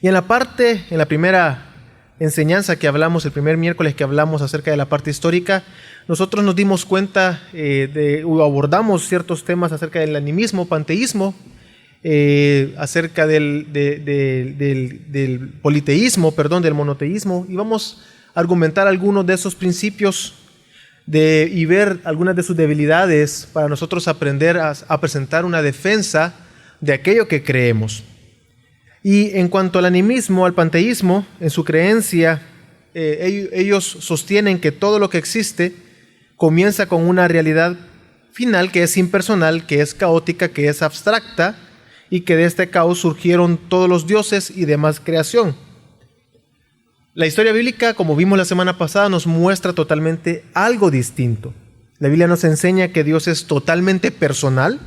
Y en la primera enseñanza que hablamos, el primer miércoles que hablamos acerca de la parte histórica, nosotros nos dimos cuenta o abordamos ciertos temas acerca del animismo, panteísmo, acerca del politeísmo, del monoteísmo, y vamos a argumentar algunos de esos principios y ver algunas de sus debilidades para nosotros aprender a presentar una defensa de aquello que creemos. Y en cuanto al animismo, al panteísmo, en su creencia, ellos sostienen que todo lo que existe comienza con una realidad final que es impersonal, que es caótica, que es abstracta, y que de este caos surgieron todos los dioses y demás creación. La historia bíblica, como vimos la semana pasada, nos muestra totalmente algo distinto. La Biblia nos enseña que Dios es totalmente personal,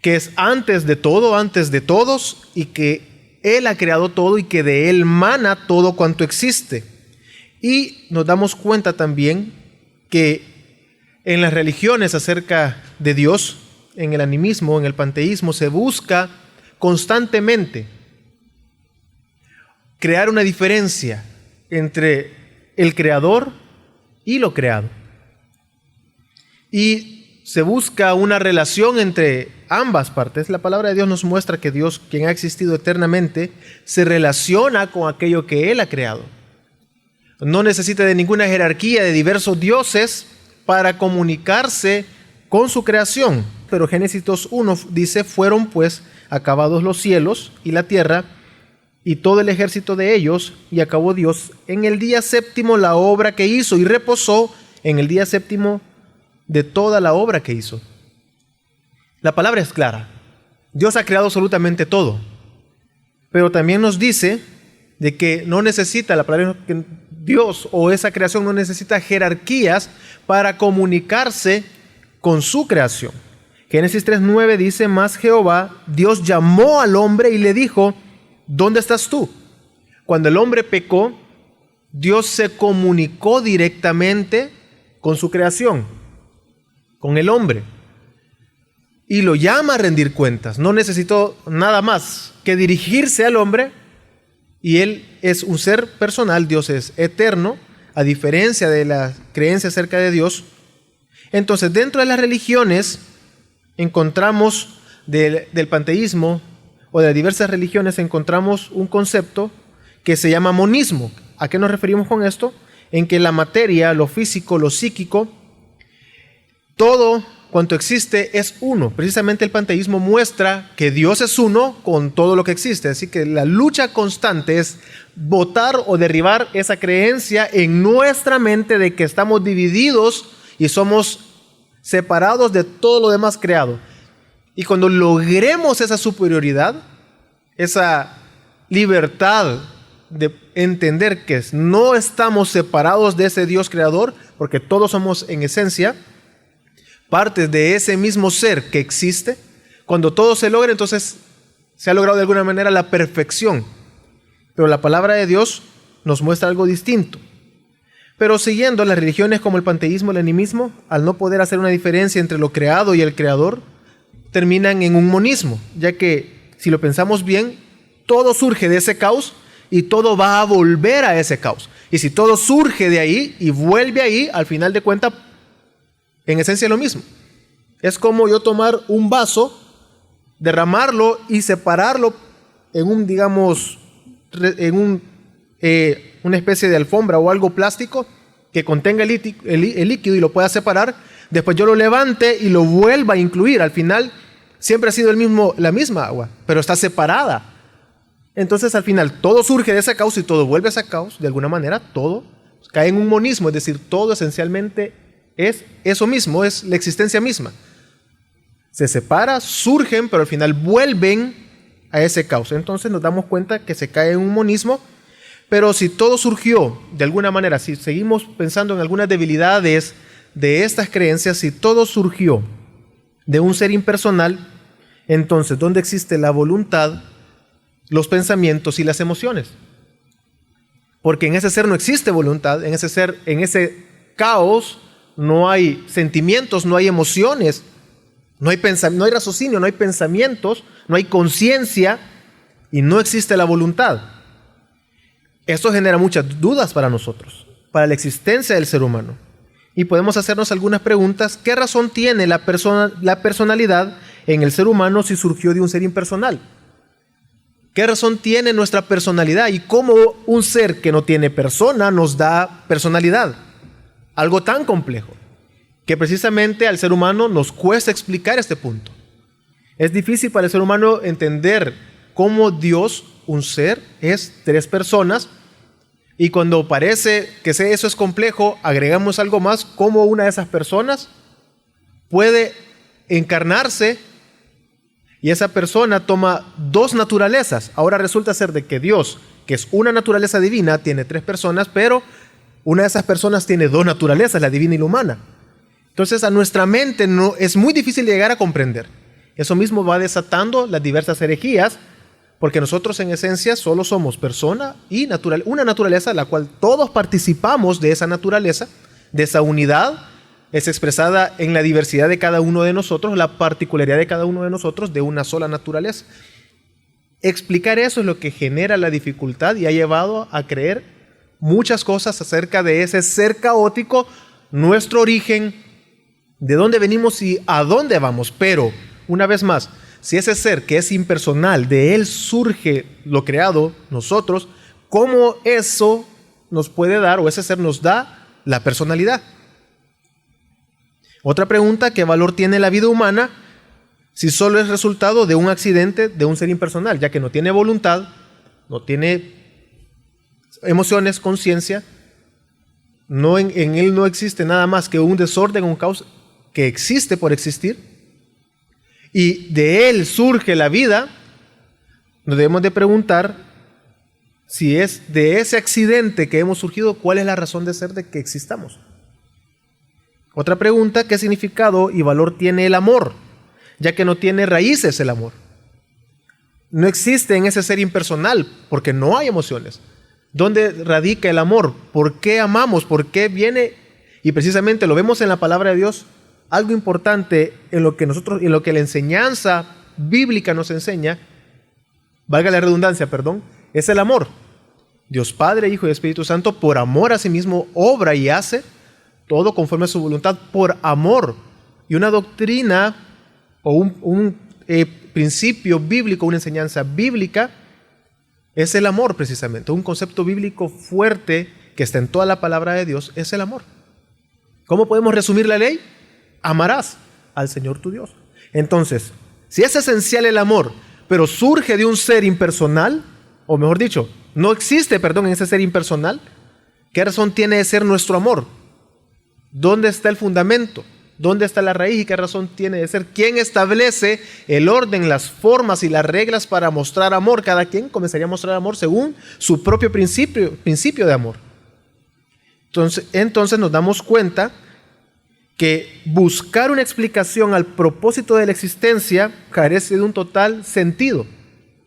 que es antes de todo, antes de todos, y que Él ha creado todo y que de Él mana todo cuanto existe. Y nos damos cuenta también que en las religiones acerca de Dios, en el animismo, en el panteísmo, se busca constantemente crear una diferencia entre el creador y lo creado. Y se busca una relación entre ambas partes. La palabra de Dios nos muestra que Dios, quien ha existido eternamente, se relaciona con aquello que Él ha creado. No necesita de ninguna jerarquía de diversos dioses para comunicarse con su creación. Pero Génesis 2:1 dice: fueron pues acabados los cielos y la tierra y todo el ejército de ellos, y acabó Dios en el día séptimo la obra que hizo, y reposó en el día séptimo de toda la obra que hizo. La palabra es clara. Dios ha creado absolutamente todo. Pero también nos dice de que no necesita, la palabra que Dios o esa creación no necesita jerarquías para comunicarse con su creación. Génesis 3:9 dice: mas Jehová, Dios llamó al hombre y le dijo: ¿dónde estás tú? Cuando el hombre pecó, Dios se comunicó directamente con su creación, con el hombre, y lo llama a rendir cuentas. No necesitó nada más que dirigirse al hombre, y él es un ser personal. Dios es eterno, a diferencia de la creencia acerca de Dios. Entonces, dentro de las religiones encontramos del panteísmo o de diversas religiones, encontramos un concepto que se llama monismo. ¿A qué nos referimos con esto? En que la materia, lo físico, lo psíquico, todo cuanto existe es uno. Precisamente el panteísmo muestra que Dios es uno con todo lo que existe. Así que la lucha constante es botar o derribar esa creencia en nuestra mente de que estamos divididos y somos separados de todo lo demás creado. Y cuando logremos esa superioridad, esa libertad de entender que no estamos separados de ese Dios creador, porque todos somos en esencia partes de ese mismo ser que existe, cuando todo se logra, entonces se ha logrado de alguna manera la perfección. Pero la palabra de Dios nos muestra algo distinto. Pero siguiendo las religiones como el panteísmo, el animismo, al no poder hacer una diferencia entre lo creado y el creador, terminan en un monismo, ya que si lo pensamos bien, todo surge de ese caos y todo va a volver a ese caos. Y si todo surge de ahí y vuelve ahí, al final de cuentas, en esencia es lo mismo. Es como yo tomar un vaso, derramarlo y separarlo en un, digamos, una especie de alfombra o algo plástico que contenga el líquido y lo pueda separar. Después yo lo levante y lo vuelva a incluir. Al final siempre ha sido la misma agua, pero está separada. Entonces al final todo surge de ese caos y todo vuelve a ese caos. De alguna manera todo cae en un monismo, es decir, todo esencialmente es eso mismo, es la existencia misma. Se separa, surgen, pero al final vuelven a ese caos. Entonces nos damos cuenta que se cae en un monismo. Pero si todo surgió de alguna manera, si seguimos pensando en algunas debilidades de estas creencias, si todo surgió de un ser impersonal, entonces ¿dónde existe la voluntad, los pensamientos y las emociones? Porque en ese ser no existe voluntad, en ese ser, en ese caos no hay sentimientos, no hay emociones, no hay raciocinio, no hay pensamientos, no hay conciencia. y no existe la voluntad. Esto genera muchas dudas para nosotros, para la existencia del ser humano. Y podemos hacernos algunas preguntas. ¿Qué razón tiene la personalidad en el ser humano si surgió de un ser impersonal? ¿Qué razón tiene nuestra personalidad? ¿Y cómo un ser que no tiene persona nos da personalidad? Algo tan complejo que precisamente al ser humano nos cuesta explicar este punto. Es difícil para el ser humano entender cómo Dios, un ser, es tres personas, y cuando parece que eso es complejo, agregamos algo más, cómo una de esas personas puede encarnarse y esa persona toma dos naturalezas. Ahora resulta ser de que Dios, que es una naturaleza divina, tiene tres personas, pero una de esas personas tiene dos naturalezas, la divina y la humana. Entonces a nuestra mente es muy difícil llegar a comprender. Eso mismo va desatando las diversas herejías, porque nosotros en esencia solo somos persona y una naturaleza, la cual todos participamos de esa naturaleza, de esa unidad, es expresada en la diversidad de cada uno de nosotros, la particularidad de cada uno de nosotros de una sola naturaleza. Explicar eso es lo que genera la dificultad y ha llevado a creer muchas cosas acerca de ese ser caótico, nuestro origen, de dónde venimos y a dónde vamos. Pero, una vez más, si ese ser que es impersonal, de él surge lo creado, nosotros, ¿cómo eso nos puede dar, o ese ser nos da, la personalidad? Otra pregunta: ¿qué valor tiene la vida humana si solo es resultado de un accidente de un ser impersonal, ya que no tiene voluntad, no tiene emociones, conciencia, en él no existe nada más que un desorden, un caos que existe por existir? Y de él surge la vida. Nos debemos de preguntar si es de ese accidente que hemos surgido, ¿cuál es la razón de ser de que existamos? Otra pregunta: ¿qué significado y valor tiene el amor? Ya que no tiene raíces el amor. No existe en ese ser impersonal porque no hay emociones. ¿Dónde radica el amor? ¿Por qué amamos? ¿Por qué viene? Y precisamente lo vemos en la palabra de Dios. Algo importante en lo que la enseñanza bíblica nos enseña, valga la redundancia, es el amor. Dios Padre, Hijo y Espíritu Santo, por amor a sí mismo, obra y hace todo conforme a su voluntad, por amor. Y una doctrina o un principio bíblico, una enseñanza bíblica, es el amor precisamente. Un concepto bíblico fuerte que está en toda la palabra de Dios es el amor. ¿Cómo podemos resumir la ley? Amarás al Señor tu Dios. Entonces, si es esencial el amor, pero surge de un ser impersonal, o mejor dicho, no existe, en ese ser impersonal, ¿qué razón tiene de ser nuestro amor? ¿Dónde está el fundamento? ¿Dónde está la raíz y qué razón tiene de ser? ¿Quién establece el orden, las formas y las reglas para mostrar amor? Cada quien comenzaría a mostrar amor según su propio principio de amor. Entonces nos damos cuenta que buscar una explicación al propósito de la existencia carece de un total sentido.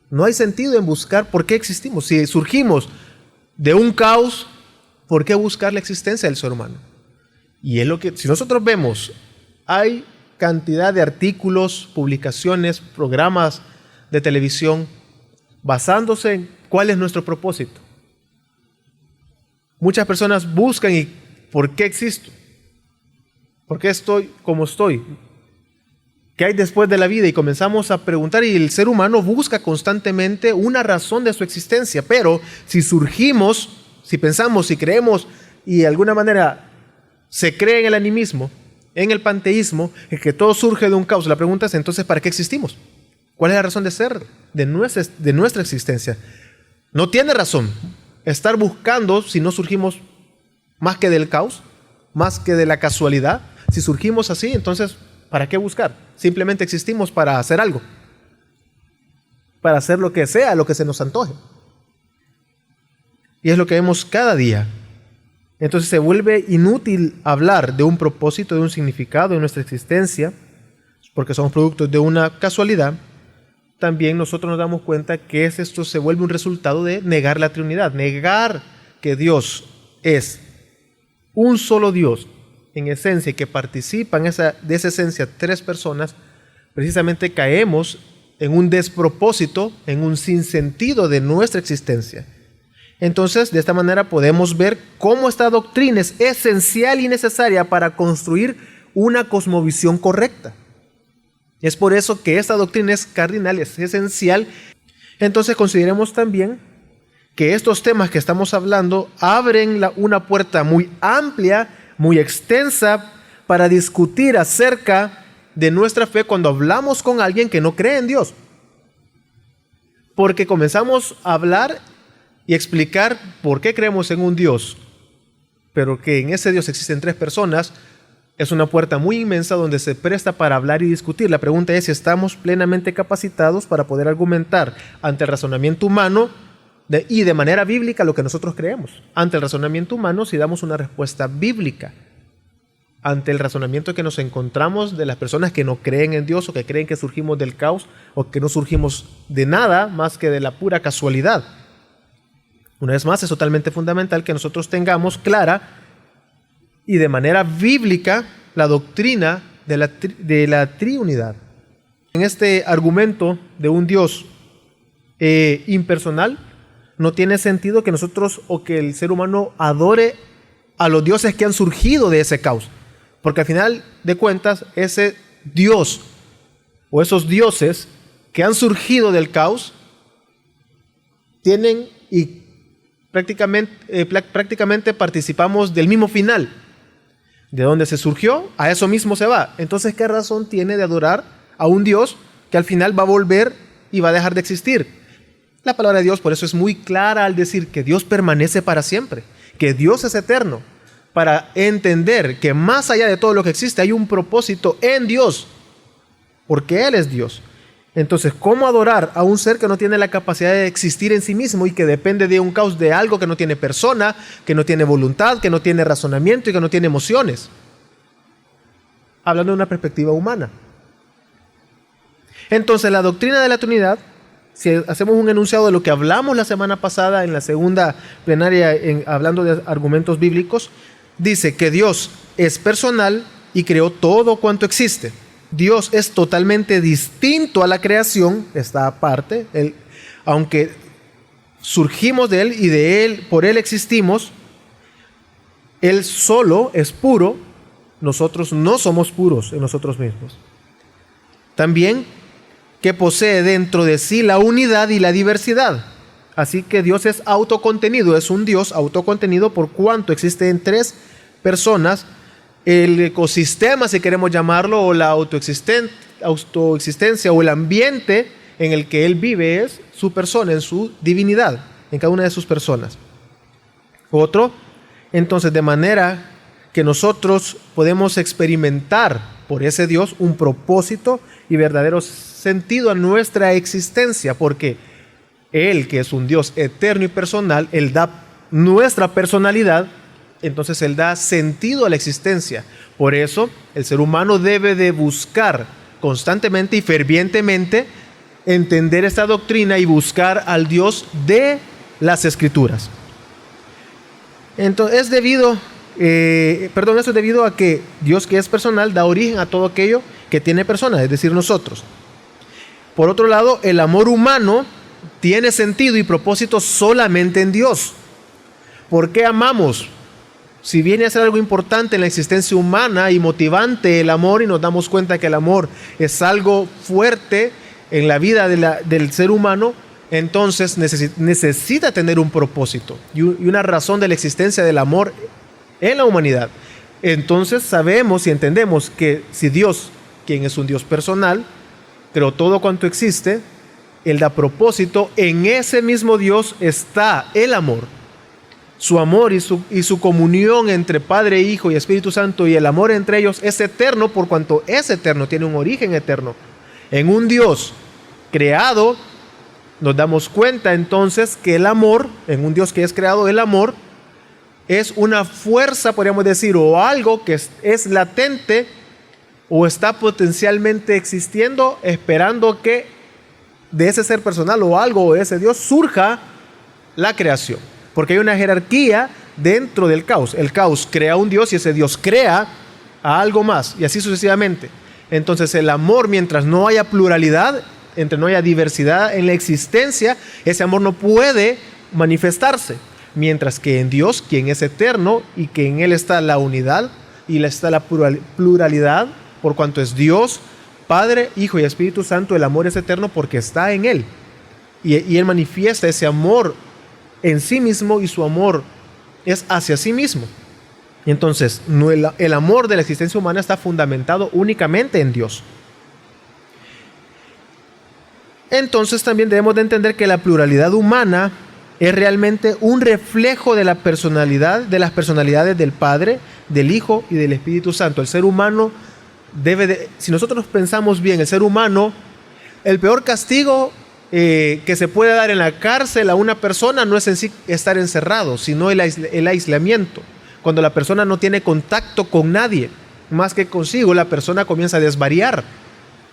No hay sentido en buscar por qué existimos. Si surgimos de un caos, ¿por qué buscar la existencia del ser humano? Y es lo que, si nosotros vemos, hay cantidad de artículos, publicaciones, programas de televisión basándose en cuál es nuestro propósito. Muchas personas buscan y ¿por qué existo? ¿Por qué estoy como estoy? ¿Qué hay después de la vida? Y comenzamos a preguntar, y el ser humano busca constantemente una razón de su existencia. Pero si surgimos, si pensamos, si creemos, y de alguna manera se cree en el animismo, en el panteísmo, en que todo surge de un caos, la pregunta es entonces, ¿para qué existimos? ¿Cuál es la razón de ser de nuestra existencia? No tiene razón estar buscando si no surgimos más que del caos, más que de la casualidad. Si surgimos así, entonces, ¿para qué buscar? Simplemente existimos para hacer algo, para hacer lo que sea, lo que se nos antoje. Y es lo que vemos cada día. Entonces se vuelve inútil hablar de un propósito, de un significado en nuestra existencia, porque somos productos de una casualidad. También nosotros nos damos cuenta que esto se vuelve un resultado de negar la Trinidad, negar que Dios es un solo Dios en esencia, que participan de esa esencia tres personas. Precisamente caemos en un despropósito, en un sinsentido de nuestra existencia. Entonces, de esta manera podemos ver cómo esta doctrina es esencial y necesaria para construir una cosmovisión correcta. Es por eso que esta doctrina es cardinal, es esencial. Entonces consideremos también que estos temas que estamos hablando abren una puerta muy amplia, muy extensa, para discutir acerca de nuestra fe cuando hablamos con alguien que no cree en Dios. Porque comenzamos a hablar y explicar por qué creemos en un Dios, pero que en ese Dios existen 3 personas, es una puerta muy inmensa donde se presta para hablar y discutir. La pregunta es si estamos plenamente capacitados para poder argumentar ante el razonamiento humano y de manera bíblica lo que nosotros creemos. Ante el razonamiento humano, si damos una respuesta bíblica. Ante el razonamiento que nos encontramos de las personas que no creen en Dios o que creen que surgimos del caos o que no surgimos de nada más que de la pura casualidad. Una vez más, es totalmente fundamental que nosotros tengamos clara y de manera bíblica la doctrina de la triunidad. En este argumento de un Dios impersonal, no tiene sentido que nosotros o que el ser humano adore a los dioses que han surgido de ese caos. Porque al final de cuentas, ese Dios o esos dioses que han surgido del caos tienen y prácticamente participamos del mismo final. De donde se surgió, a eso mismo se va. Entonces, ¿qué razón tiene de adorar a un Dios que al final va a volver y va a dejar de existir? La palabra de Dios por eso es muy clara al decir que Dios permanece para siempre, que Dios es eterno, para entender que más allá de todo lo que existe hay un propósito en Dios, porque Él es Dios. Entonces, ¿cómo adorar a un ser que no tiene la capacidad de existir en sí mismo y que depende de un caos de algo que no tiene persona, que no tiene voluntad, que no tiene razonamiento y que no tiene emociones? Hablando de una perspectiva humana. Entonces, la doctrina de la Trinidad, si hacemos un enunciado de lo que hablamos la semana pasada en la segunda plenaria, hablando de argumentos bíblicos, dice que Dios es personal y creó todo cuanto existe. Dios es totalmente distinto a la creación, está aparte, aunque surgimos de Él y por Él existimos, Él solo es puro, nosotros no somos puros en nosotros mismos. También que posee dentro de sí la unidad y la diversidad. Así que Dios es autocontenido, es un Dios autocontenido por cuanto existen 3 personas. El ecosistema, si queremos llamarlo, o la autoexistencia o el ambiente en el que Él vive es su persona, en su divinidad, en cada una de sus personas. Otro, entonces, de manera que nosotros podemos experimentar por ese Dios un propósito y verdadero sentido a nuestra existencia, porque Él, que es un Dios eterno y personal, Él da nuestra personalidad. Entonces Él da sentido a la existencia. Por eso el ser humano debe de buscar constantemente y fervientemente entender esta doctrina y buscar al Dios de las Escrituras. Entonces eso es debido a que Dios, que es personal, da origen a todo aquello que tiene persona, es decir, nosotros. Por otro lado, el amor humano tiene sentido y propósito solamente en Dios. ¿Por qué amamos? Si viene a ser algo importante en la existencia humana y motivante el amor, y nos damos cuenta que el amor es algo fuerte en la vida del ser humano, entonces necesita tener un propósito y una razón de la existencia del amor en la humanidad. Entonces sabemos y entendemos que si Dios, quien es un Dios personal, creó todo cuanto existe, Él da propósito, en ese mismo Dios está el amor. Su amor y su comunión entre Padre, Hijo y Espíritu Santo, y el amor entre ellos es eterno por cuanto es eterno, tiene un origen eterno. En un Dios creado, nos damos cuenta entonces que el amor, en un Dios que es creado, el amor es una fuerza, podríamos decir, o algo que es latente o está potencialmente existiendo, esperando que de ese ser personal o algo o de ese Dios surja la creación. Porque hay una jerarquía dentro del caos. El caos crea un Dios y ese Dios crea a algo más y así sucesivamente. Entonces el amor, mientras no haya pluralidad, entre no haya diversidad en la existencia, ese amor no puede manifestarse. Mientras que en Dios, quien es eterno y que en Él está la unidad y está la pluralidad, por cuanto es Dios, Padre, Hijo y Espíritu Santo, el amor es eterno porque está en Él. Y Él manifiesta ese amor en sí mismo y su amor es hacia sí mismo. Entonces, el amor de la existencia humana está fundamentado únicamente en Dios. Entonces también debemos de entender que la pluralidad humana es realmente un reflejo de la personalidad, de las personalidades del Padre, del Hijo y del Espíritu Santo. El ser humano si nosotros pensamos bien, el ser humano, el peor castigo que se puede dar en la cárcel a una persona no es en sí estar encerrado, sino el aislamiento. Cuando la persona no tiene contacto con nadie, más que consigo, la persona comienza a desvariar.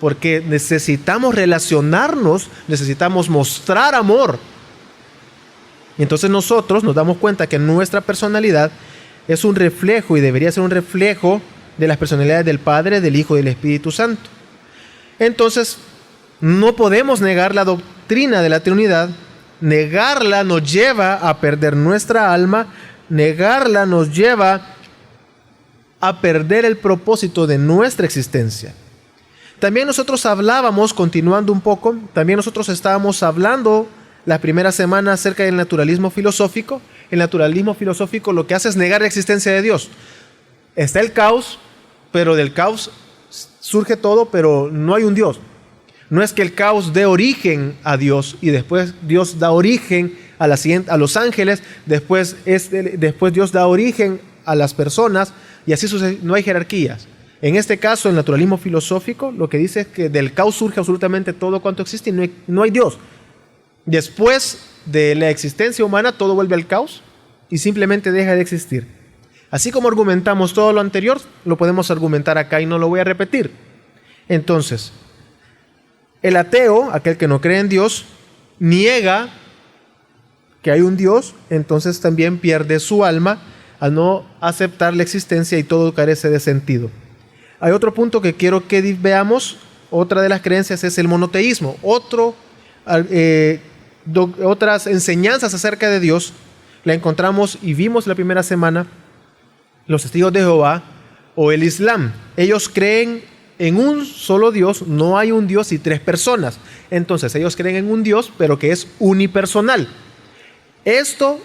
Porque necesitamos relacionarnos, necesitamos mostrar amor. Y entonces nosotros nos damos cuenta que nuestra personalidad es un reflejo y debería ser un reflejo de las personalidades del Padre, del Hijo y del Espíritu Santo. Entonces, no podemos negar la doctrina de la Trinidad. Negarla nos lleva a perder nuestra alma, negarla nos lleva a perder el propósito de nuestra existencia. También nosotros hablábamos, continuando un poco, también nosotros estábamos hablando la primera semana acerca del naturalismo filosófico. El naturalismo filosófico lo que hace es negar la existencia de Dios. Está el caos, pero del caos surge todo, pero no hay un Dios. No es que el caos dé origen a Dios y después Dios da origen a los ángeles, después Dios da origen a las personas y así sucede. No hay jerarquías. En este caso, el naturalismo filosófico lo que dice es que del caos surge absolutamente todo cuanto existe y no hay Dios. Después de la existencia humana, todo vuelve al caos y simplemente deja de existir. Así como argumentamos todo lo anterior, lo podemos argumentar acá y no lo voy a repetir. Entonces, el ateo, aquel que no cree en Dios, niega que hay un Dios, entonces también pierde su alma al no aceptar la existencia y todo carece de sentido. Hay otro punto que quiero que veamos. Otra de las creencias es el monoteísmo. Otras enseñanzas acerca de Dios la encontramos y vimos la primera semana los testigos de Jehová o el Islam. Ellos creen en un solo Dios, no hay un Dios y tres personas. Entonces ellos creen en un Dios, pero que es unipersonal. Esto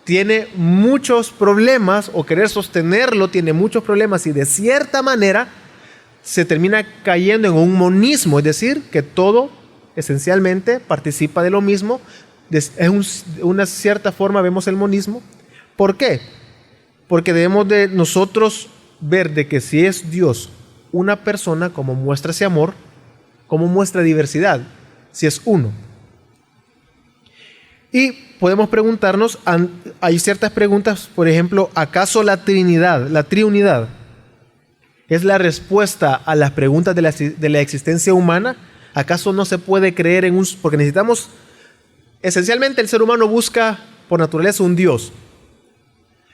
tiene muchos problemas, o querer sostenerlo tiene muchos problemas, y de cierta manera se termina cayendo en un monismo, es decir, que todo esencialmente participa de lo mismo. Una cierta forma vemos el monismo. ¿Por qué? Porque debemos de nosotros ver de que si es Dios una persona, como muestra ese amor, como muestra diversidad, si es uno. Y podemos preguntarnos, hay ciertas preguntas, por ejemplo, ¿acaso la Trinidad, la triunidad, es la respuesta a las preguntas de la existencia humana? ¿Acaso no se puede creer en porque necesitamos, esencialmente el ser humano busca por naturaleza un Dios?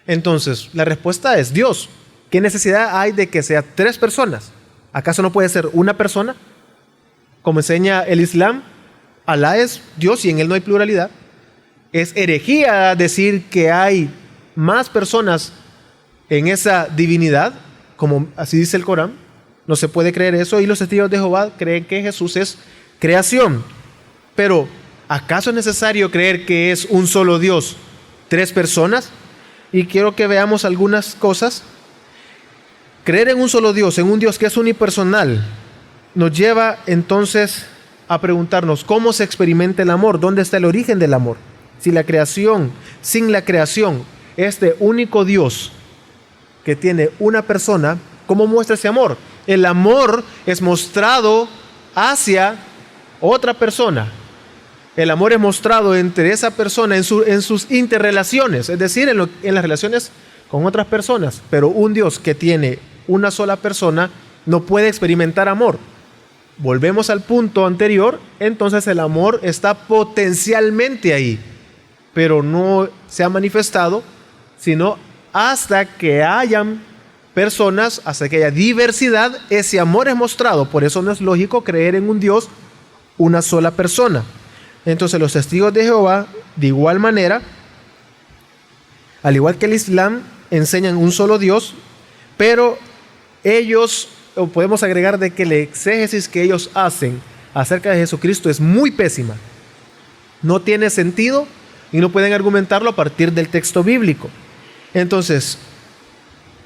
Entonces, la respuesta es Dios. ¿Qué necesidad hay de que sea tres personas? ¿Acaso no puede ser una persona? Como enseña el Islam, Alá es Dios y en Él no hay pluralidad. Es herejía decir que hay más personas en esa divinidad, como así dice el Corán. No se puede creer eso, y los testigos de Jehová creen que Jesús es creación. Pero, ¿acaso es necesario creer que es un solo Dios, tres personas? Y quiero que veamos algunas cosas. Creer en un solo Dios, en un Dios que es unipersonal, nos lleva entonces a preguntarnos cómo se experimenta el amor, dónde está el origen del amor. Si la creación, sin la creación, este único Dios que tiene una persona, ¿cómo muestra ese amor? El amor es mostrado hacia otra persona. El amor es mostrado entre esa persona en sus interrelaciones, es decir, en las relaciones con otras personas. Pero un Dios que tiene una sola persona no puede experimentar amor. Volvemos al punto anterior, entonces el amor está potencialmente ahí, pero no se ha manifestado, sino hasta que hayan personas, hasta que haya diversidad, ese amor es mostrado. Por eso no es lógico creer en un Dios una sola persona. Entonces los testigos de Jehová, de igual manera, al igual que el Islam, enseñan un solo Dios, pero ellos, o podemos agregar de que la exégesis que ellos hacen acerca de Jesucristo es muy pésima. No tiene sentido y no pueden argumentarlo a partir del texto bíblico. Entonces,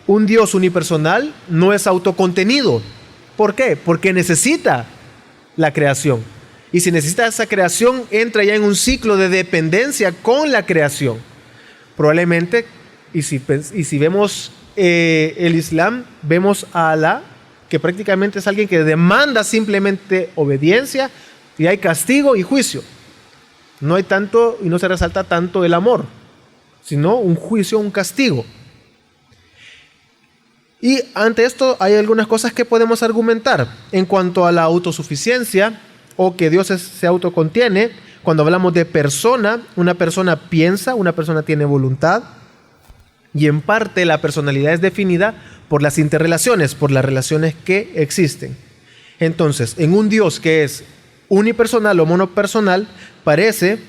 un Dios unipersonal no es autocontenido. ¿Por qué? Porque necesita la creación. Y si necesita esa creación, entra ya en un ciclo de dependencia con la creación. Probablemente, y si vemos el Islam, vemos a Alá, que prácticamente es alguien que demanda simplemente obediencia, y hay castigo y juicio. No hay tanto, y no se resalta tanto el amor, sino un juicio, un castigo. Y ante esto hay algunas cosas que podemos argumentar en cuanto a la autosuficiencia o que Dios se autocontiene. Cuando hablamos de persona, una persona piensa, una persona tiene voluntad y en parte la personalidad es definida por las interrelaciones, por las relaciones que existen. Entonces, en un Dios que es unipersonal o monopersonal, parece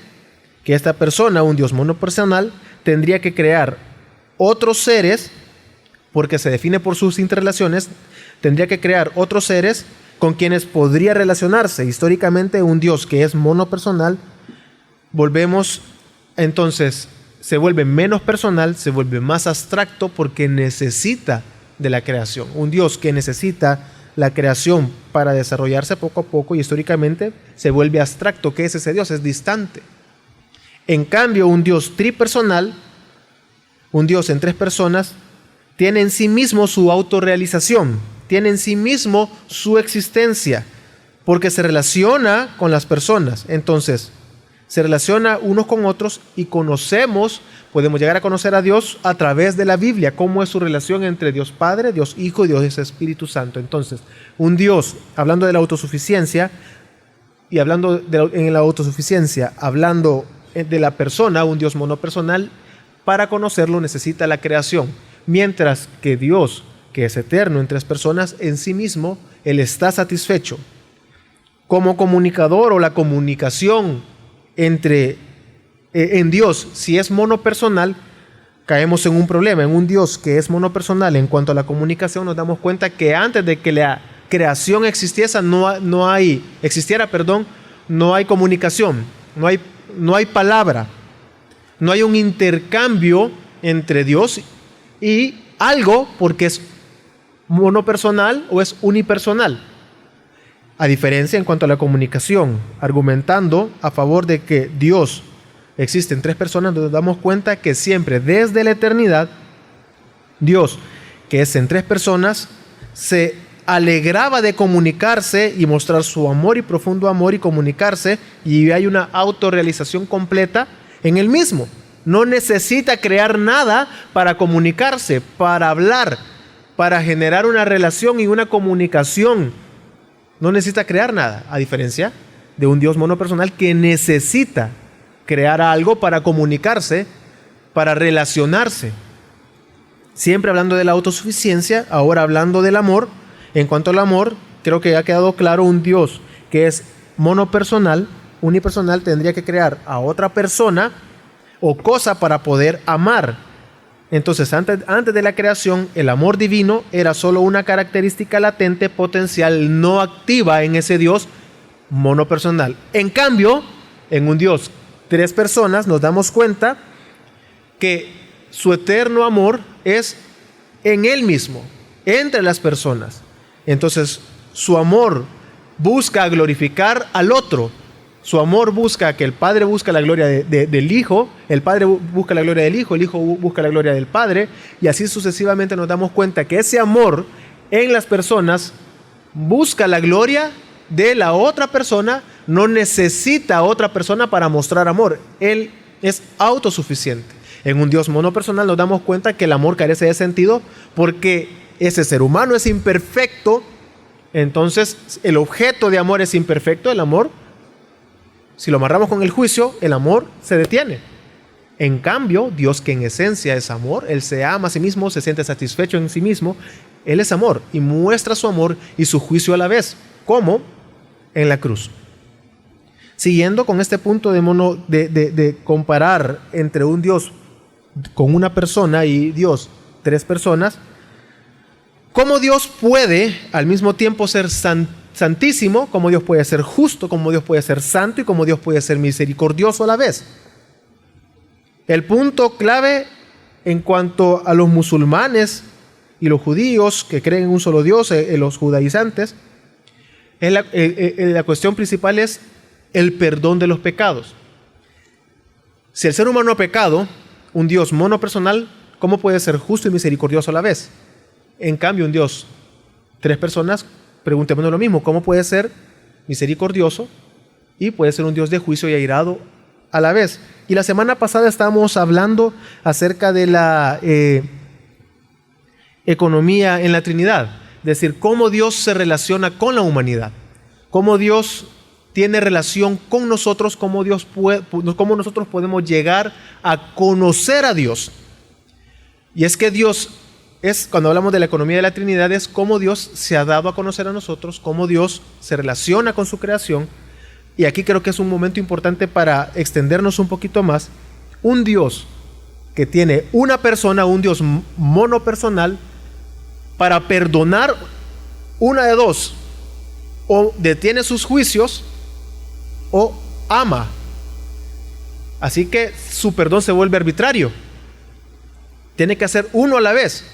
que esta persona, un Dios monopersonal, tendría que crear otros seres, porque se define por sus interrelaciones, tendría que crear otros seres con quienes podría relacionarse. Históricamente, un Dios que es monopersonal, entonces se vuelve menos personal, se vuelve más abstracto porque necesita de la creación. Un Dios que necesita la creación para desarrollarse poco a poco y históricamente se vuelve abstracto. ¿Qué es ese Dios? Es distante. En cambio, un Dios tripersonal, un Dios en tres personas, tiene en sí mismo su autorrealización, tiene en sí mismo su existencia, porque se relaciona con las personas. Entonces, se relaciona unos con otros y podemos llegar a conocer a Dios a través de la Biblia, cómo es su relación entre Dios Padre, Dios Hijo y Dios Espíritu Santo. Entonces, un Dios, hablando de la autosuficiencia, y hablando en la autosuficiencia, hablando de la persona, un Dios monopersonal, para conocerlo necesita la creación. Mientras que Dios, que es eterno en tres personas, en sí mismo, Él está satisfecho. Como comunicador o la comunicación en Dios, si es monopersonal, caemos en un problema. En un Dios que es monopersonal, en cuanto a la comunicación, nos damos cuenta que antes de que la creación existiera, no hay comunicación, no hay palabra, no hay un intercambio entre Dios y algo, porque es monopersonal o es unipersonal. A diferencia en cuanto a la comunicación, argumentando a favor de que Dios existe en tres personas, nos damos cuenta que siempre, desde la eternidad, Dios, que es en tres personas, se alegraba de comunicarse y mostrar su amor y profundo amor y comunicarse, y hay una autorrealización completa en Él mismo. No necesita crear nada para comunicarse, para hablar, para generar una relación y una comunicación. No necesita crear nada, a diferencia de un Dios monopersonal que necesita crear algo para comunicarse, para relacionarse. Siempre hablando de la autosuficiencia, ahora hablando del amor. En cuanto al amor, creo que ha quedado claro, un Dios que es monopersonal, unipersonal, tendría que crear a otra persona o cosa para poder amar. Entonces, antes de la creación, el amor divino era solo una característica latente, potencial, no activa en ese Dios monopersonal. En cambio, en un Dios tres personas, nos damos cuenta que su eterno amor es en Él mismo, entre las personas. Entonces, su amor busca glorificar al otro. Su amor busca que el Padre busca la gloria del Hijo, el Padre busca la gloria del Hijo, el Hijo busca la gloria del Padre, y así sucesivamente nos damos cuenta que ese amor en las personas busca la gloria de la otra persona, no necesita a otra persona para mostrar amor. Él es autosuficiente. En un Dios monopersonal nos damos cuenta que el amor carece de sentido porque ese ser humano es imperfecto, entonces el objeto de amor es imperfecto, el amor. Si lo amarramos con el juicio, el amor se detiene. En cambio, Dios, que en esencia es amor, Él se ama a sí mismo, se siente satisfecho en sí mismo, Él es amor y muestra su amor y su juicio a la vez. ¿Cómo? En la cruz. Siguiendo con este punto de comparar entre un Dios con una persona y Dios, tres personas, ¿cómo Dios puede al mismo tiempo ser santísimo? ¿Cómo Dios puede ser justo? ¿Cómo Dios puede ser santo? ¿Y cómo Dios puede ser misericordioso a la vez? El punto clave en cuanto a los musulmanes y los judíos que creen en un solo Dios, los judaizantes, la cuestión principal es el perdón de los pecados. Si el ser humano ha pecado, un Dios monopersonal, ¿cómo puede ser justo y misericordioso a la vez? En cambio, un Dios, tres personas, preguntémonos lo mismo, ¿cómo puede ser misericordioso y puede ser un Dios de juicio y airado a la vez? Y la semana pasada estábamos hablando acerca de la economía en la Trinidad, es decir, cómo Dios se relaciona con la humanidad, cómo Dios tiene relación con nosotros, cómo nosotros podemos llegar a conocer a Dios. Y es que Dios cuando hablamos de la economía de la Trinidad, es cómo Dios se ha dado a conocer a nosotros, cómo Dios se relaciona con su creación. Y aquí creo que es un momento importante para extendernos un poquito más. Un Dios que tiene una persona, un Dios monopersonal, para perdonar una de dos: o detiene sus juicios o ama. Así que su perdón se vuelve arbitrario. Tiene que hacer uno a la vez.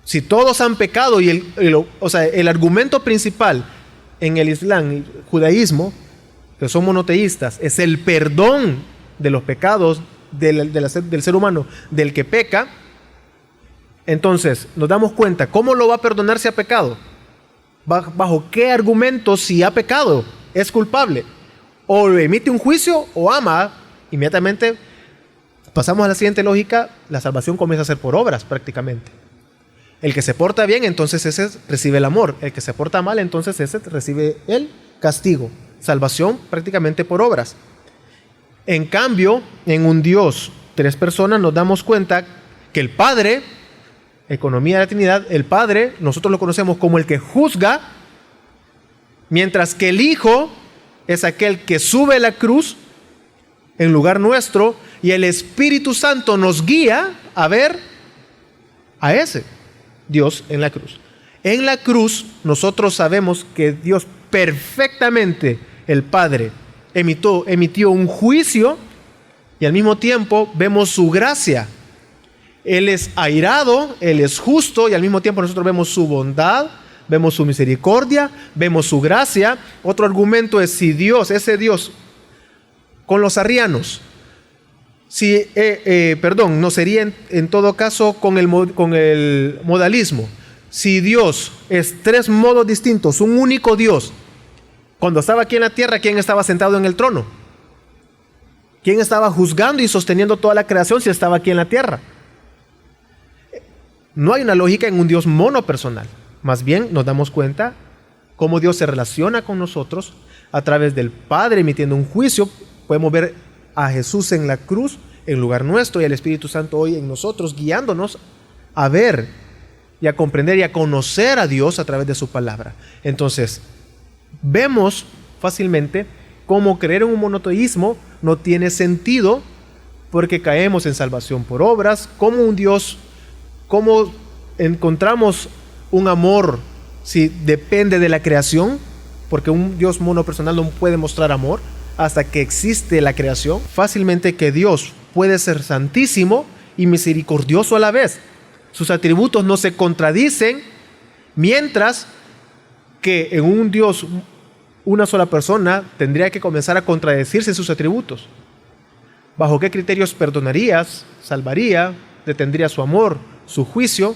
Si todos han pecado y el argumento principal en el Islam y judaísmo, que son monoteístas, es el perdón de los pecados del ser humano, del que peca, entonces nos damos cuenta, ¿cómo lo va a perdonar si ha pecado? ¿Bajo qué argumento si ha pecado? ¿Es culpable? O emite un juicio o ama. Inmediatamente pasamos a la siguiente lógica: la salvación comienza a ser por obras prácticamente. El que se porta bien, entonces ese recibe el amor. El que se porta mal, entonces ese recibe el castigo. Salvación prácticamente por obras. En cambio, en un Dios, tres personas, nos damos cuenta que el Padre, economía de la Trinidad, el Padre, nosotros lo conocemos como el que juzga, mientras que el Hijo es aquel que sube la cruz en lugar nuestro, y el Espíritu Santo nos guía a ver a ese Dios en la cruz. En la cruz nosotros sabemos que Dios perfectamente, el Padre, emitió un juicio, y al mismo tiempo vemos su gracia. Él es airado, Él es justo, y al mismo tiempo nosotros vemos su bondad, vemos su misericordia, vemos su gracia. Otro argumento es si Dios, ese Dios, con los arrianos, no sería en todo caso con el modalismo. Si Dios es tres modos distintos, un único Dios, cuando estaba aquí en la tierra, ¿quién estaba sentado en el trono? ¿Quién estaba juzgando y sosteniendo toda la creación si estaba aquí en la tierra? No hay una lógica en un Dios monopersonal. Más bien nos damos cuenta cómo Dios se relaciona con nosotros a través del Padre emitiendo un juicio. Podemos ver a Jesús en la cruz en lugar nuestro, y al Espíritu Santo hoy en nosotros, guiándonos a ver y a comprender y a conocer a Dios a través de su palabra. Entonces, vemos fácilmente cómo creer en un monoteísmo no tiene sentido, porque caemos en salvación por obras. Como un Dios, ¿cómo encontramos un amor si depende de la creación? Porque un Dios monopersonal no puede mostrar amor hasta que existe la creación. Fácilmente que Dios puede ser santísimo y misericordioso a la vez. Sus atributos no se contradicen, mientras que en un Dios, una sola persona, tendría que comenzar a contradecirse sus atributos. ¿Bajo qué criterios perdonarías, salvaría, detendría su amor, su juicio?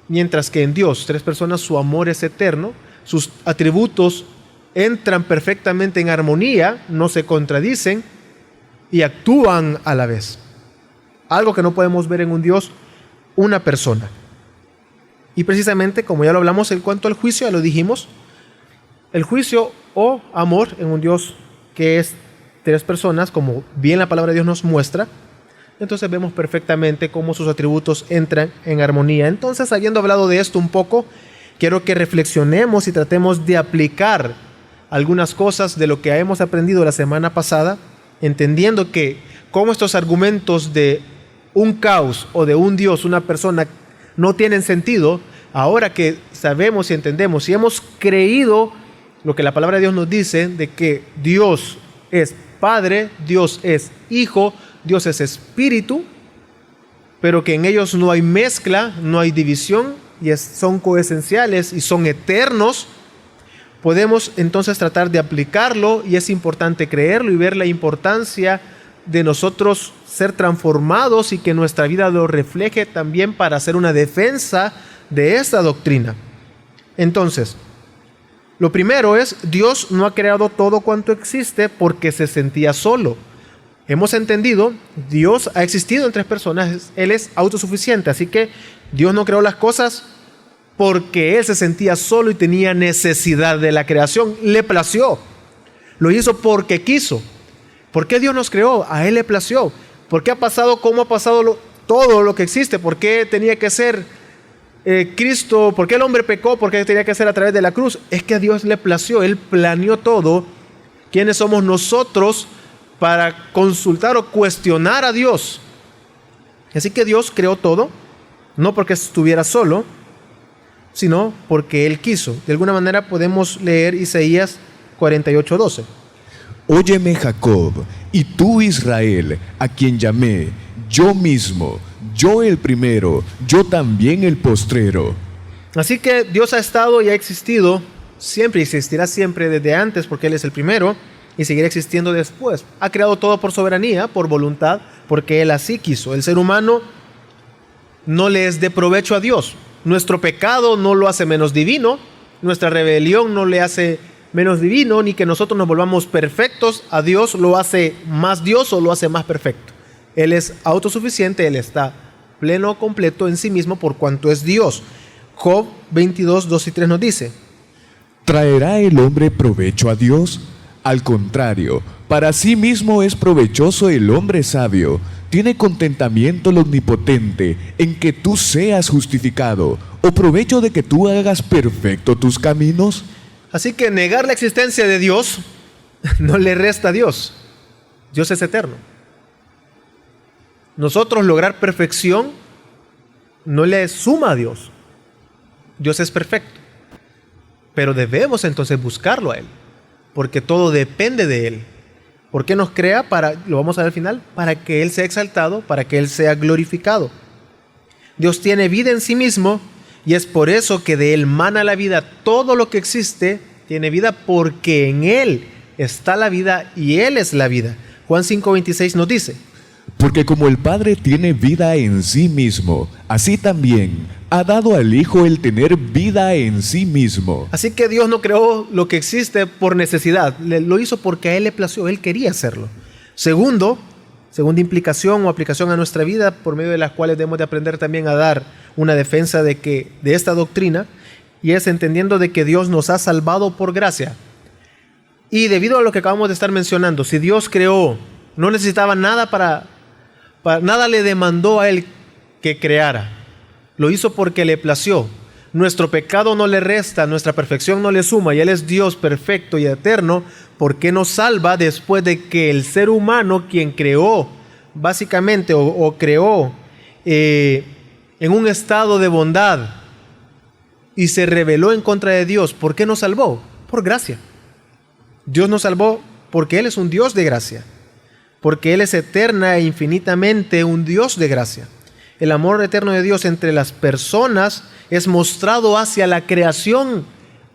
Mientras que en Dios, tres personas, su amor es eterno, sus atributos entran perfectamente en armonía, no se contradicen y actúan a la vez. Algo que no podemos ver en un Dios, una persona. Y precisamente, como ya lo hablamos en cuanto al juicio, ya lo dijimos, el juicio o amor en un Dios que es tres personas, como bien la palabra de Dios nos muestra, entonces vemos perfectamente cómo sus atributos entran en armonía. Entonces, habiendo hablado de esto un poco, quiero que reflexionemos y tratemos de aplicar algunas cosas de lo que hemos aprendido la semana pasada, entendiendo que como estos argumentos de un caos o de un Dios, una persona, no tienen sentido, ahora que sabemos y entendemos y hemos creído lo que la palabra de Dios nos dice, de que Dios es Padre, Dios es Hijo, Dios es Espíritu, pero que en ellos no hay mezcla, no hay división, y son coesenciales y son eternos, podemos entonces tratar de aplicarlo, y es importante creerlo y ver la importancia de nosotros ser transformados y que nuestra vida lo refleje también para hacer una defensa de esta doctrina. Entonces, lo primero es, Dios no ha creado todo cuanto existe porque se sentía solo. Hemos entendido, Dios ha existido en tres personas, Él es autosuficiente, así que Dios no creó las cosas porque Él se sentía solo y tenía necesidad de la creación, le plació, lo hizo porque quiso. ¿Por qué Dios nos creó? A Él le plació. ¿Por qué ha pasado como ha pasado todo lo que existe? ¿Por qué tenía que ser Cristo? ¿Por qué el hombre pecó? ¿Por qué tenía que ser a través de la cruz? Es que a Dios le plació, Él planeó todo. ¿Quiénes somos nosotros para consultar o cuestionar a Dios? Así que Dios creó todo, no porque estuviera solo, sino porque Él quiso. De alguna manera podemos leer Isaías 48:12. Óyeme, Jacob, y tú, Israel, a quien llamé, yo mismo, yo el primero, yo también el postrero. Así que Dios ha estado y ha existido siempre y existirá siempre desde antes, porque Él es el primero, y seguirá existiendo después. Ha creado todo por soberanía, por voluntad, porque Él así quiso. El ser humano no le es de provecho a Dios. Nuestro pecado no lo hace menos divino, nuestra rebelión no le hace menos divino, ni que nosotros nos volvamos perfectos. A Dios lo hace más Dios o lo hace más perfecto. Él es autosuficiente, Él está pleno, completo en sí mismo por cuanto es Dios. Job 22:2-3 nos dice: ¿traerá el hombre provecho a Dios? Al contrario, para sí mismo es provechoso el hombre sabio. ¿Tiene contentamiento el omnipotente en que tú seas justificado, o provecho de que tú hagas perfecto tus caminos? Así que negar la existencia de Dios no le resta a Dios. Dios es eterno. Nosotros lograr perfección no le suma a Dios. Dios es perfecto. Pero debemos entonces buscarlo a Él, porque todo depende de Él. ¿Por qué nos crea? Lo vamos a ver al final, para que Él sea exaltado, para que Él sea glorificado. Dios tiene vida en sí mismo, y es por eso que de Él mana la vida. Todo lo que existe tiene vida porque en Él está la vida y Él es la vida. Juan 5:26 nos dice: porque como el Padre tiene vida en sí mismo, así también ha dado al Hijo el tener vida en sí mismo. Así que Dios no creó lo que existe por necesidad, lo hizo porque a Él le plació, Él quería hacerlo. Segunda implicación o aplicación a nuestra vida, por medio de las cuales debemos de aprender también a dar una defensa de esta doctrina, y es entendiendo de que Dios nos ha salvado por gracia. Y debido a lo que acabamos de estar mencionando, si Dios creó, no necesitaba nada nada le demandó a Él que creara. Lo hizo porque le plació. Nuestro pecado no le resta, nuestra perfección no le suma, y Él es Dios perfecto y eterno. ¿Por qué nos salva después de que el ser humano, quien creó básicamente o creó en un estado de bondad y se rebeló en contra de Dios? ¿Por qué nos salvó? Por gracia. Dios nos salvó porque Él es un Dios de gracia, porque Él es eterna e infinitamente un Dios de gracia. El amor eterno de Dios entre las personas es mostrado hacia la creación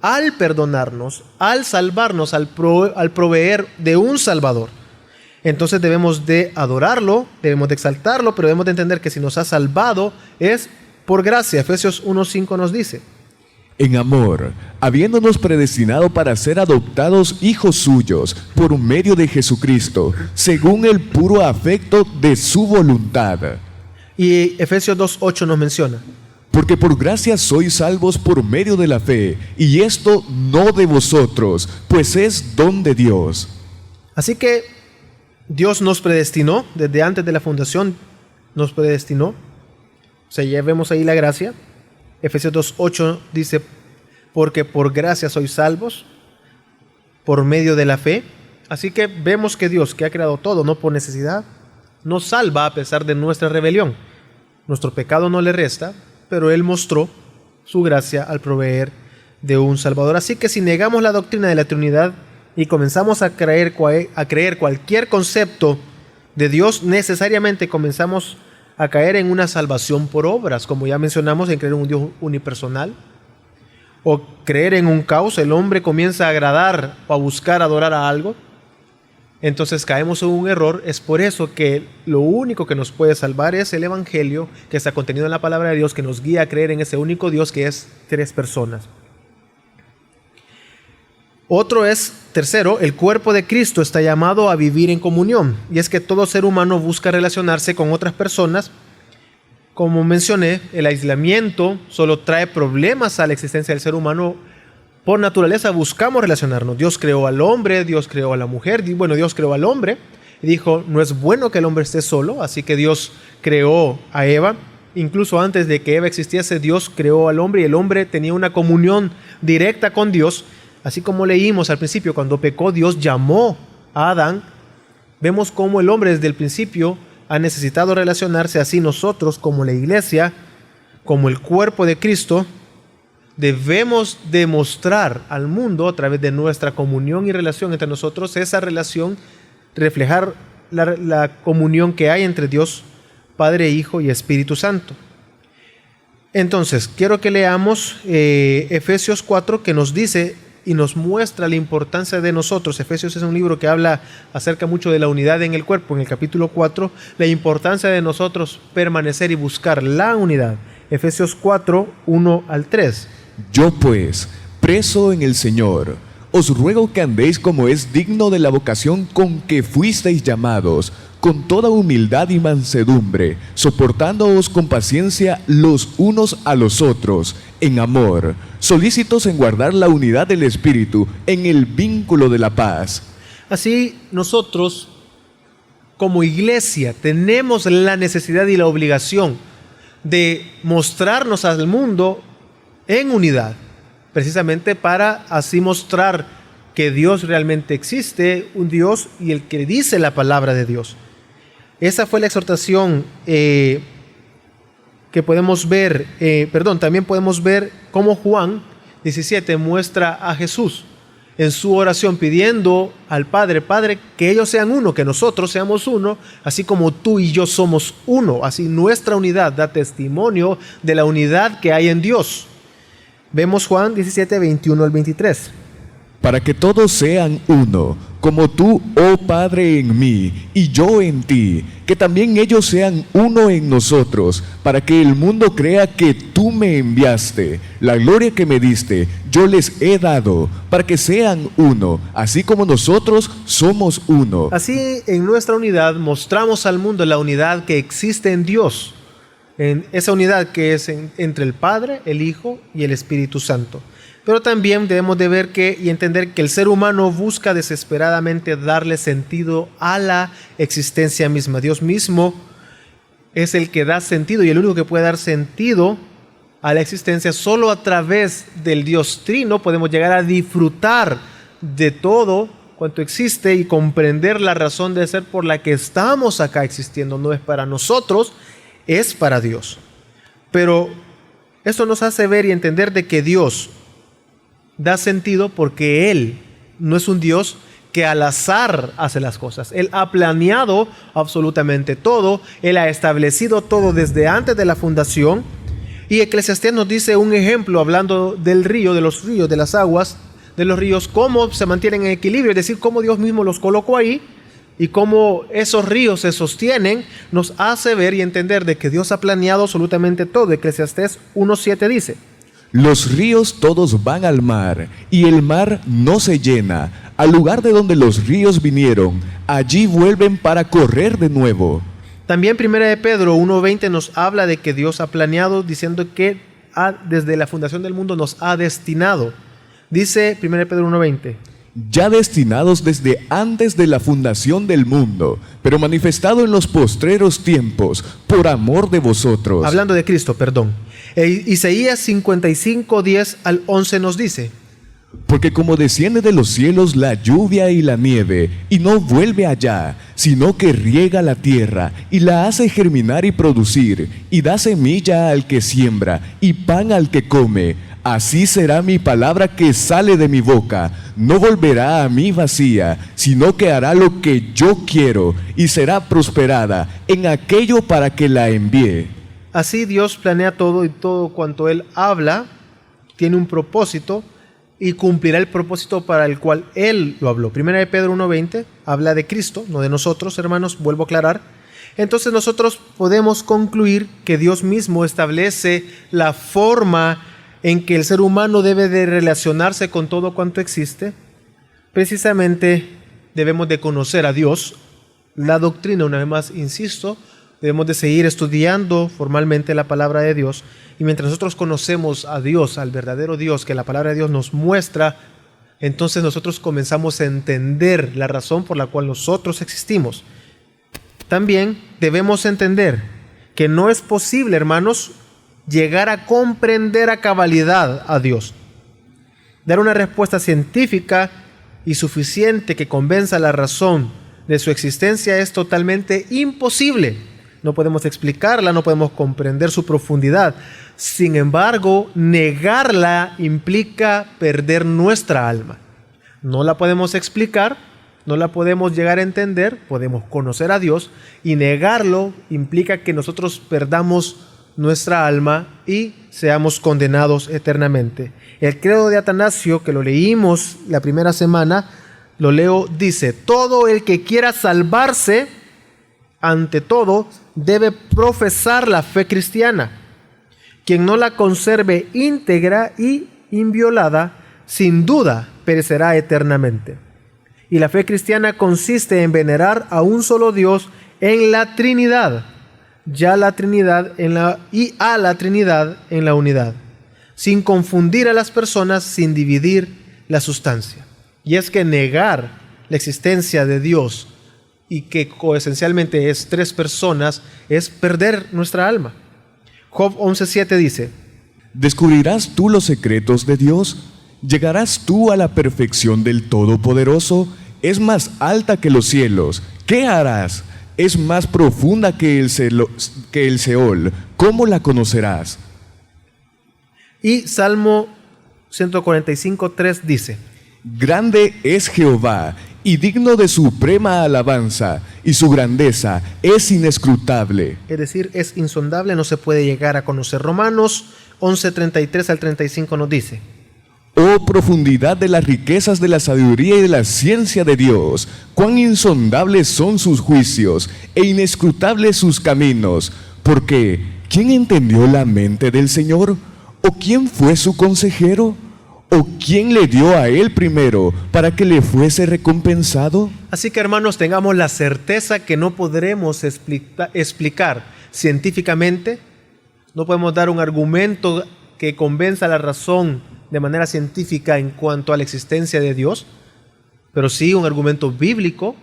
al perdonarnos, al salvarnos, al proveer de un Salvador. Entonces debemos de adorarlo, debemos de exaltarlo, pero debemos de entender que si nos ha salvado es por gracia. Efesios 1:5 nos dice: en amor, habiéndonos predestinado para ser adoptados hijos suyos por medio de Jesucristo, según el puro afecto de su voluntad. Y Efesios 2:8 nos menciona: porque por gracia sois salvos por medio de la fe, y esto no de vosotros, pues es don de Dios. Así que Dios nos predestinó, desde antes de la fundación nos predestinó. O sea, ya vemos ahí la gracia. Efesios 2:8 dice: porque por gracia sois salvos. por medio de la fe. Así que vemos que Dios, que ha creado todo, no por necesidad, nos salva a pesar de nuestra rebelión. Nuestro pecado no le resta, pero Él mostró su gracia al proveer de un Salvador. Así que si negamos la doctrina de la Trinidad y comenzamos a creer cualquier concepto de Dios, necesariamente comenzamos a caer en una salvación por obras, como ya mencionamos, en creer en un Dios unipersonal, o creer en un caos. El hombre comienza a agradar o a buscar adorar a algo, entonces caemos en un error. Es por eso que lo único que nos puede salvar es el Evangelio, que está contenido en la palabra de Dios, que nos guía a creer en ese único Dios que es tres personas. Tercero, el cuerpo de Cristo está llamado a vivir en comunión, y es que todo ser humano busca relacionarse con otras personas. Como mencioné, el aislamiento solo trae problemas a la existencia del ser humano. Por naturaleza buscamos relacionarnos. Dios creó al hombre, Dios creó a la mujer. Bueno, Dios creó al hombre y dijo, no es bueno que el hombre esté solo, así que Dios creó a Eva. Incluso antes de que Eva existiese, Dios creó al hombre y el hombre tenía una comunión directa con Dios. Así como leímos al principio, cuando pecó, Dios llamó a Adán. Vemos cómo el hombre desde el principio ha necesitado relacionarse. Así nosotros, como la iglesia, como el cuerpo de Cristo, debemos demostrar al mundo a través de nuestra comunión y relación entre nosotros, esa relación, reflejar la comunión que hay entre Dios, Padre, Hijo y Espíritu Santo. Entonces, quiero que leamos Efesios 4, que nos dice y nos muestra la importancia de nosotros. Efesios es un libro que habla acerca mucho de la unidad en el cuerpo. En el capítulo 4, la importancia de nosotros permanecer y buscar la unidad. Efesios 4, 1 al 3. Yo pues, preso en el Señor, os ruego que andéis como es digno de la vocación con que fuisteis llamados, con toda humildad y mansedumbre, soportándoos con paciencia los unos a los otros, en amor, solícitos en guardar la unidad del Espíritu, en el vínculo de la paz. Así nosotros, como iglesia, tenemos la necesidad y la obligación de mostrarnos al mundo en unidad, precisamente para así mostrar que Dios realmente existe, un Dios y el que dice la palabra de Dios. Esa fue la exhortación que podemos ver, también podemos ver cómo Juan 17 muestra a Jesús en su oración pidiendo al Padre, Padre, que ellos sean uno, que nosotros seamos uno, así como tú y yo somos uno. Así nuestra unidad da testimonio de la unidad que hay en Dios. Vemos Juan 17, 21 al 23. Para que todos sean uno, como tú, oh Padre, en mí, y yo en ti, que también ellos sean uno en nosotros, para que el mundo crea que tú me enviaste. La gloria que me diste, yo les he dado, para que sean uno, así como nosotros somos uno. Así, en nuestra unidad, mostramos al mundo la unidad que existe en Dios, en esa unidad que es entre el Padre, el Hijo y el Espíritu Santo. Pero también debemos de ver y entender que el ser humano busca desesperadamente darle sentido a la existencia misma. Dios mismo es el que da sentido y el único que puede dar sentido a la existencia. Solo a través del Dios Trino podemos llegar a disfrutar de todo cuanto existe y comprender la razón de ser por la que estamos acá existiendo. No es para nosotros, es para Dios. Pero esto nos hace ver y entender de que Dios da sentido porque Él no es un Dios que al azar hace las cosas. Él ha planeado absolutamente todo. Él ha establecido todo desde antes de la fundación. Y Eclesiastés nos dice un ejemplo hablando del río, de los ríos, de las aguas, de los ríos, cómo se mantienen en equilibrio, es decir, cómo Dios mismo los colocó ahí y cómo esos ríos se sostienen, nos hace ver y entender de que Dios ha planeado absolutamente todo. Eclesiastés 1:7 dice: los ríos todos van al mar, y el mar no se llena. Al lugar de donde los ríos vinieron, allí vuelven para correr de nuevo. También 1 de Pedro 1:20 nos habla de que Dios ha planeado, diciendo que desde la fundación del mundo nos ha destinado. Dice 1 de Pedro 1:20: ya destinados desde antes de la fundación del mundo, pero manifestado en los postreros tiempos, por amor de vosotros. Hablando de Cristo, perdón. Isaías 55:10 al 11 nos dice: Porque como desciende de los cielos la lluvia y la nieve, y no vuelve allá, sino que riega la tierra, y la hace germinar y producir, y da semilla al que siembra, y pan al que come, así será mi palabra que sale de mi boca. No volverá a mí vacía, sino que hará lo que yo quiero, y será prosperada en aquello para que la envíe. Así Dios planea todo, y todo cuanto Él habla tiene un propósito y cumplirá el propósito para el cual Él lo habló. Primera de Pedro 1:20 habla de Cristo, no de nosotros, hermanos, vuelvo a aclarar. Entonces nosotros podemos concluir que Dios mismo establece la forma en que el ser humano debe de relacionarse con todo cuanto existe. Precisamente debemos de conocer a Dios. La doctrina, una vez más, insisto, debemos de seguir estudiando formalmente la palabra de Dios. Y mientras nosotros conocemos a Dios, al verdadero Dios, que la palabra de Dios nos muestra, entonces nosotros comenzamos a entender la razón por la cual nosotros existimos. También debemos entender que no es posible, hermanos, llegar a comprender a cabalidad a Dios. Dar una respuesta científica y suficiente que convenza la razón de su existencia es totalmente imposible. No podemos explicarla, no podemos comprender su profundidad. Sin embargo, negarla implica perder nuestra alma. No la podemos explicar, no la podemos llegar a entender, podemos conocer a Dios, y negarlo implica que nosotros perdamos nuestra alma y seamos condenados eternamente. El credo de Atanasio, que lo leímos la primera semana, lo leo, dice: todo el que quiera salvarse, ante todo, debe profesar la fe cristiana. Quien no la conserve íntegra y inviolada, sin duda perecerá eternamente. Y la fe cristiana consiste en venerar a un solo Dios en la Trinidad, a la Trinidad en la unidad, sin confundir a las personas, sin dividir la sustancia. Y es que negar la existencia de Dios y que coesencialmente es tres personas es perder nuestra alma. Job 11:7 dice: ¿descubrirás tú los secretos de Dios? ¿Llegarás tú a la perfección del Todopoderoso? Es más alta que los cielos. ¿Qué harás? Es más profunda que el Seol. ¿Cómo la conocerás? Y Salmo 145:3 dice: grande es Jehová y digno de suprema alabanza, y su grandeza es inescrutable. Es decir, es insondable, no se puede llegar a conocer. Romanos 11:33 al 35 nos dice: oh profundidad de las riquezas de la sabiduría y de la ciencia de Dios, cuán insondables son sus juicios e inescrutables sus caminos. Porque ¿quién entendió la mente del Señor? ¿O quién fue su consejero? ¿O quién le dio a él primero para que le fuese recompensado? Así que, hermanos, tengamos la certeza que no podremos explicar científicamente, no podemos dar un argumento que convenza la razón de manera científica en cuanto a la existencia de Dios, pero sí un argumento bíblico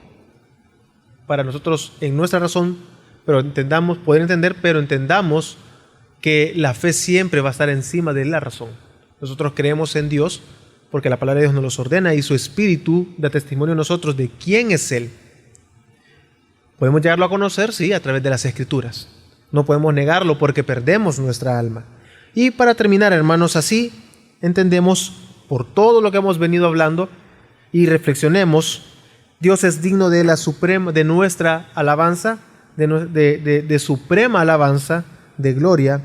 para nosotros en nuestra razón, pero entendamos que la fe siempre va a estar encima de la razón. Nosotros creemos en Dios porque la palabra de Dios nos los ordena y su Espíritu da testimonio a nosotros de quién es Él. Podemos llegarlo a conocer, sí, a través de las Escrituras. No podemos negarlo porque perdemos nuestra alma. Y para terminar, hermanos, así entendemos por todo lo que hemos venido hablando y reflexionemos, Dios es digno de nuestra alabanza, de suprema alabanza, de gloria.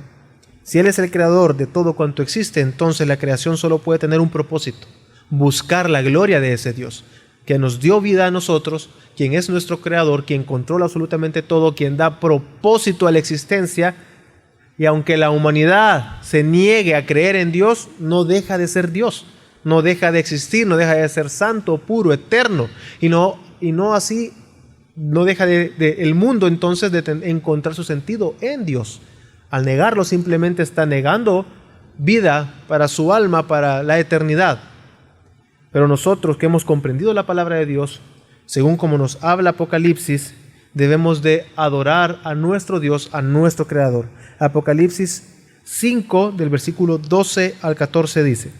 Si Él es el creador de todo cuanto existe, entonces la creación solo puede tener un propósito: buscar la gloria de ese Dios, que nos dio vida a nosotros, quien es nuestro creador, quien controla absolutamente todo, quien da propósito a la existencia. Y aunque la humanidad se niegue a creer en Dios, no deja de ser Dios, no deja de existir, no deja de ser santo, puro, eterno, y no así, no deja el mundo entonces de encontrar su sentido en Dios. Al negarlo, simplemente está negando vida para su alma, para la eternidad. Pero nosotros que hemos comprendido la palabra de Dios, según como nos habla Apocalipsis, debemos de adorar a nuestro Dios, a nuestro Creador. Apocalipsis 5, del versículo 12 al 14 dice: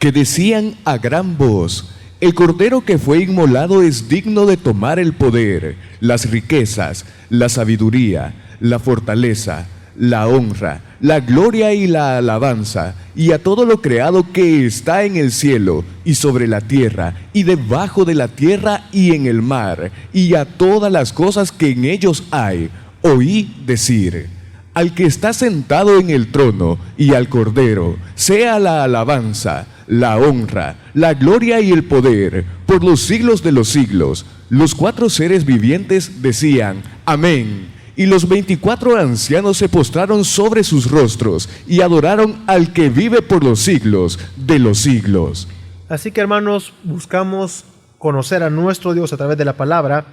que decían a gran voz: el Cordero que fue inmolado es digno de tomar el poder, las riquezas, la sabiduría, la fortaleza, la honra, la gloria y la alabanza, y a todo lo creado que está en el cielo y sobre la tierra y debajo de la tierra y en el mar, y a todas las cosas que en ellos hay. Oí decir: al que está sentado en el trono y al Cordero, sea la alabanza, la honra, la gloria y el poder, por los siglos de los siglos. Los 4 seres vivientes decían: amén. Y los 24 ancianos se postraron sobre sus rostros y adoraron al que vive por los siglos de los siglos. Así que, hermanos, buscamos conocer a nuestro Dios a través de la palabra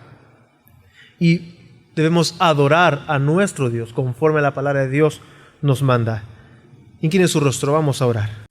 y debemos adorar a nuestro Dios conforme la palabra de Dios nos manda. Incline su rostro, vamos a orar.